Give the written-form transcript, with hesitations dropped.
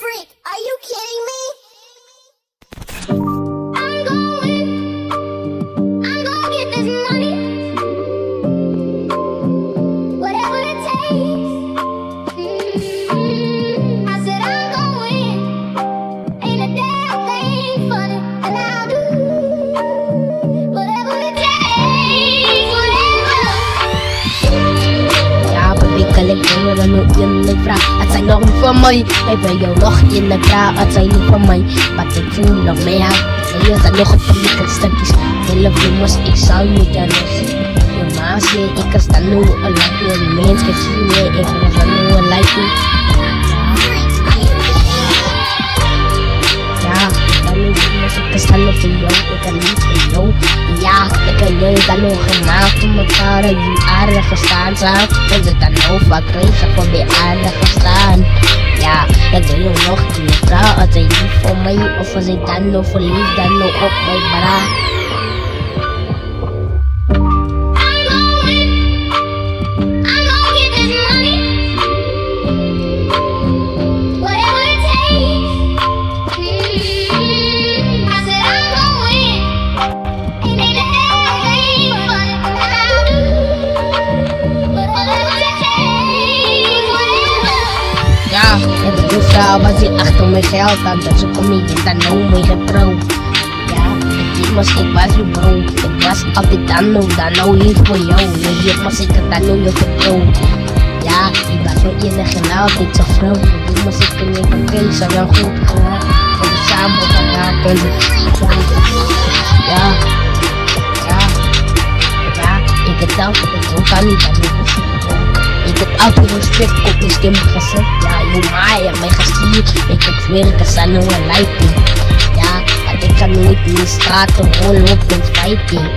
Freak, are you kidding me? I'm gonna get this money. Whatever it takes. I said I'm gonna win. Ain't a damn thing funny, and I'll do whatever it takes. Whatever. Ja, bewegelijk horen nu in de vraag. Het zijn nog niet van mij. Wij ben jou nog in de vraag. Het zijn niet van mij. Wat ik voel nog mee aan. Je zijn nog een paar stukjes. Hele bloemers, ik zou je kennen. Je maas je, ik kan staan nu een lijkje. Mens kan zien je, ik kan staan nu een lijkje. Ja, ik kan nu bloemers, ik kan staan nu voor jou. Ik kan niet voor jou. Ja, ik kan jullie dan nog gemaakt voor elkaar. Die aardig gestaan zijn. En ze dan over krijgen voor die aardig gestaan. Ja, ik wil je nog een keer vragen. Als hij lief voor mij of als hij dan nog verliefd dan nog op mij bra. I'm gonna get this money. Whatever it takes. I said I'm gonna win. Ain't a damn thing funny, and I'll do whatever it takes. Whatever. Ja, en de vrouw was hier achter mijn geld aan. Dat ze kom niet in dan nou mee getrouwd. Ja, ik was je bro. Ik was altijd dan nou hier voor jou. Je was ik het dan nou je vertrouwd. Ja, ik was zo eerder genauwd, ik zag vrouw. Die was ik in je verkeer, zou jou goed gaan. En we samen gaan raken. Ja, ik het altijd, ik kan niet aan je gezien. Ik heb altijd respect op mijn stem gezet. Ja, je maaien, mij gestuurd. Ik heb werken, zijn nu een lijpje. Ja, want ik kan nooit in de straat rollen op en fighting.